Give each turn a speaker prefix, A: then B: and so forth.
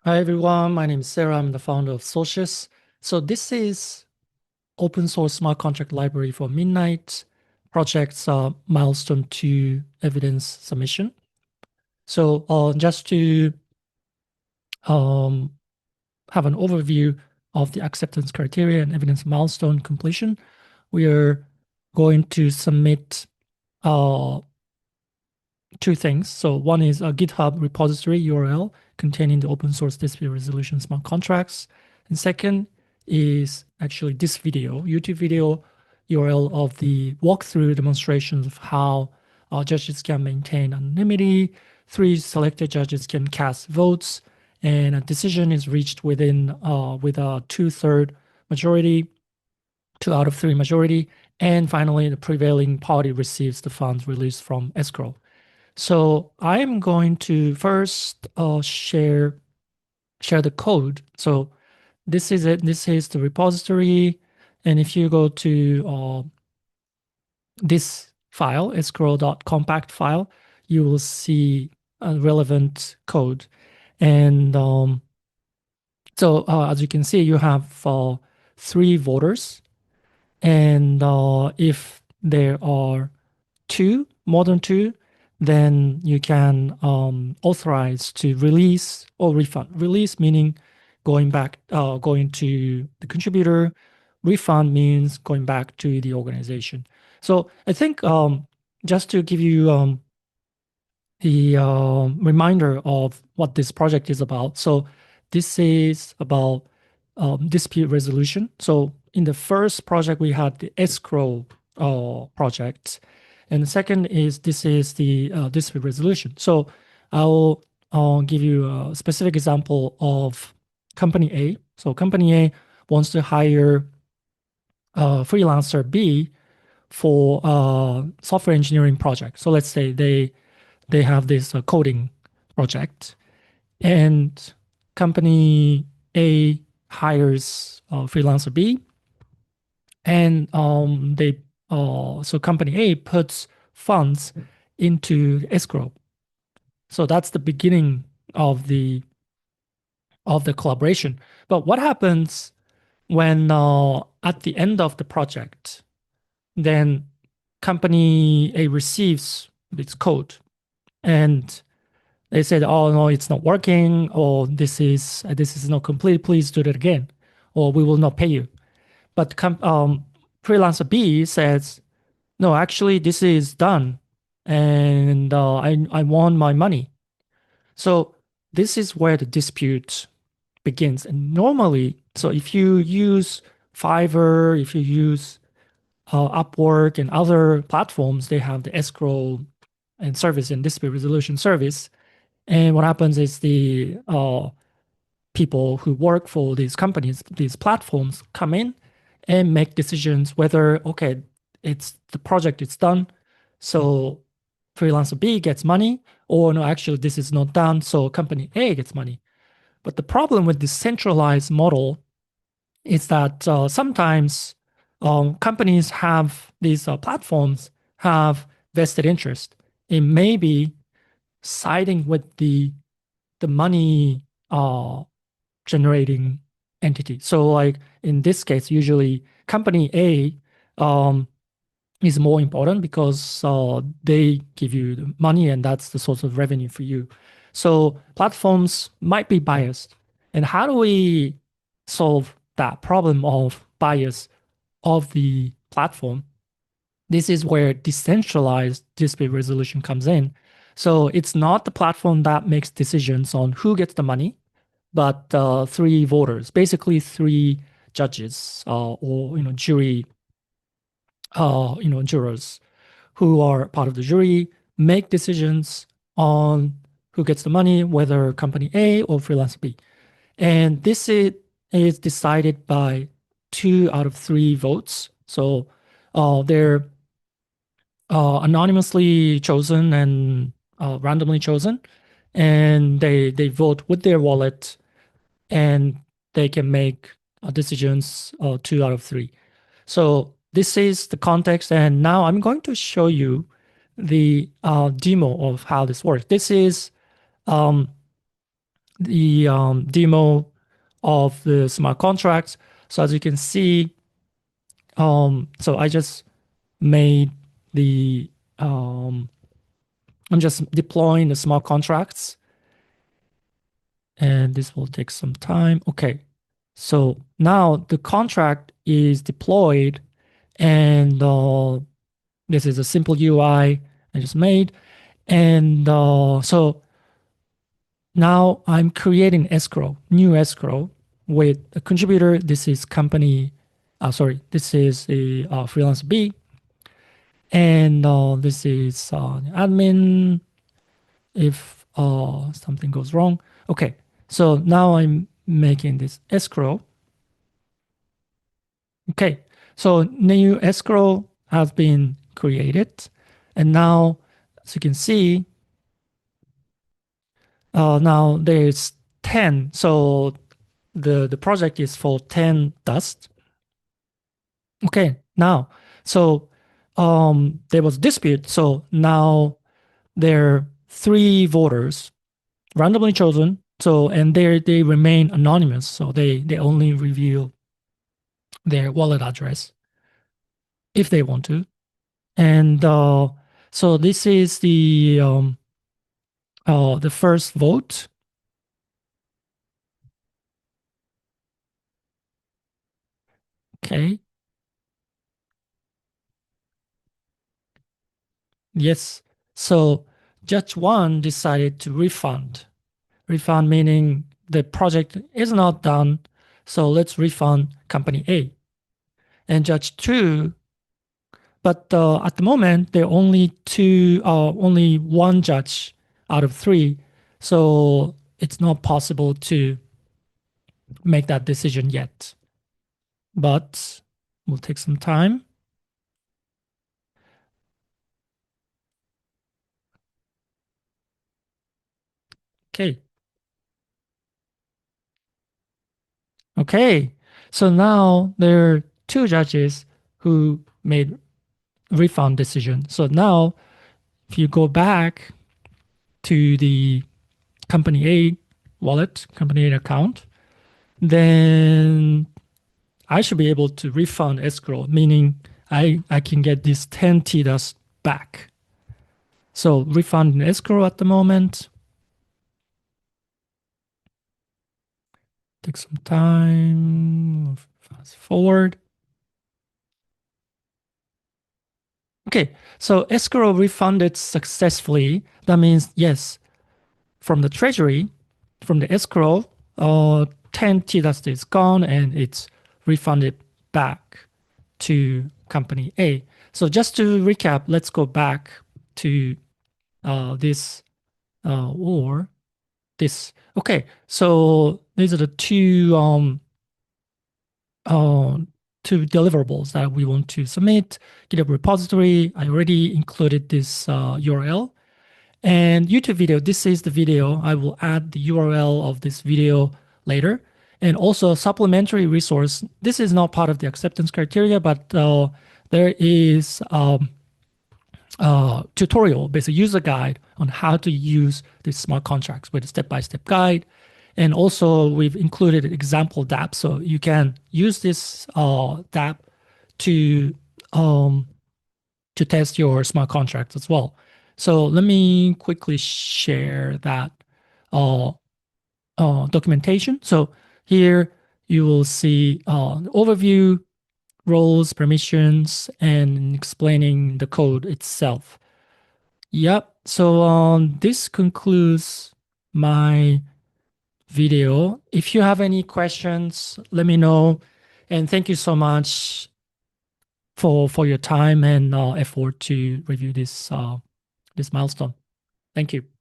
A: Hi everyone, my name is Sarah. I'm the founder of Socius. So this is open source smart contract library for Midnight project's milestone 2 evidence submission. So just to um, have an overview of the acceptance criteria and evidence milestone completion, we are going to submit uh, two things. So one is a GitHub repository URL containing the open source dispute resolution smart contracts. And second is actually this video, YouTube video URL of the walkthrough demonstrations of how judges can maintain anonymity. 3 selected judges can cast votes, and a decision is reached with a 2/3 majority, 2 out of 3 majority. And finally, the prevailing party receives the funds released from escrow. So I'm going to first share the code. So this is it. This is the repository, and if you go to this file, escrow.compact file, you will see a relevant code. And so as you can see, you have 3 voters, and if there are more than two, then you can authorize to release or refund. Release meaning going to the contributor. Refund means going back to the organization. So I think just to give you the reminder of what this project is about. So this is about dispute resolution. So in the first project, we had the escrow project. And the second is this is the dispute resolution. So I'll give you a specific example of company A. So company A wants to hire freelancer B for a software engineering project. So let's say they have this coding project, and company A hires freelancer B, and so company A puts funds into escrow. So that's the beginning of the collaboration. But what happens when at the end of the project, then company A receives its code and they said, "Oh no, it's not working," or "This is not complete. Please do it again, or we will not pay you." But freelancer B says, "No, actually, this is done, and I want my money." So this is where the dispute begins. And normally, so if you use Fiverr, if you use Upwork and other platforms, they have the escrow and service and dispute resolution service. And what happens is the people who work for these companies, these platforms, come in and make decisions whether, okay, it's the project is done, so freelancer B gets money, or no, actually this is not done, so company A gets money. But the problem with this centralized model is that sometimes companies have these platforms have vested interest in maybe siding with the money generating entity. So like in this case, usually company A is more important because they give you the money and that's the source of revenue for you. So platforms might be biased. And how do we solve that problem of bias of the platform? This is where decentralized dispute resolution comes in. So it's not the platform that makes decisions on who gets the money, but 3 voters, basically 3 judges or jury, jurors who are part of the jury make decisions on who gets the money, whether company A or freelancer B. And is decided by 2 out of 3 votes. So they're anonymously chosen and randomly chosen, and they vote with their wallet, and they can make decisions 2 out of 3. So this is the context, and now I'm going to show you the demo of how this works. Um, the demo of the smart contracts. So as you can see, so I just made the um, I'm just deploying the smart contracts, and this will take some time. Okay, so now the contract is deployed, and this is a simple UI I just made, and so now I'm creating escrow, new escrow with a contributor. This is company, sorry, this is a freelance B, and this is admin if something goes wrong. Okay, so now I'm making this escrow. Okay, so new escrow has been created, and now, as you can see, now there's 10. So the project is for 10 dust. Okay, now, so there was dispute. So now there are three voters randomly chosen. So and they remain anonymous. So they only reveal their wallet address if they want to. And so this is the first vote. Okay. Yes. So Judge One decided to refund. Refund meaning the project is not done, so let's refund company A. And Judge Two, but at the moment there are only one judge out of three, so it's not possible to make that decision yet. But we'll take some time. Okay. Okay. So now there are two judges who made refund decision. So now if you go back to the company A wallet, company A account, then I should be able to refund escrow, meaning I can get this 10 TDAS back. So refund in escrow at the moment. Take some time. Fast forward. Okay, so escrow refunded successfully. That means yes, from the treasury, from the escrow, 10 TDAS is gone and it's refunded back to company A. So just to recap, let's go back to this or this. Okay, so these are the uh, two deliverables that we want to submit. GitHub repository. I already included this URL. And YouTube video, this is the video. I will add the URL of this video later. And also a supplementary resource. This is not part of the acceptance criteria, but there is tutorial, basically user guide on how to use these smart contracts with a step-by-step guide. And also we've included an example dApp. So you can use this dApp to test your smart contracts as well. So let me quickly share that uh, documentation. So here you will see overview, roles, permissions, and explaining the code itself. Yep. So this concludes my video. If you have any questions, let me know. And thank you so much for your time and effort to review this this milestone. Thank you.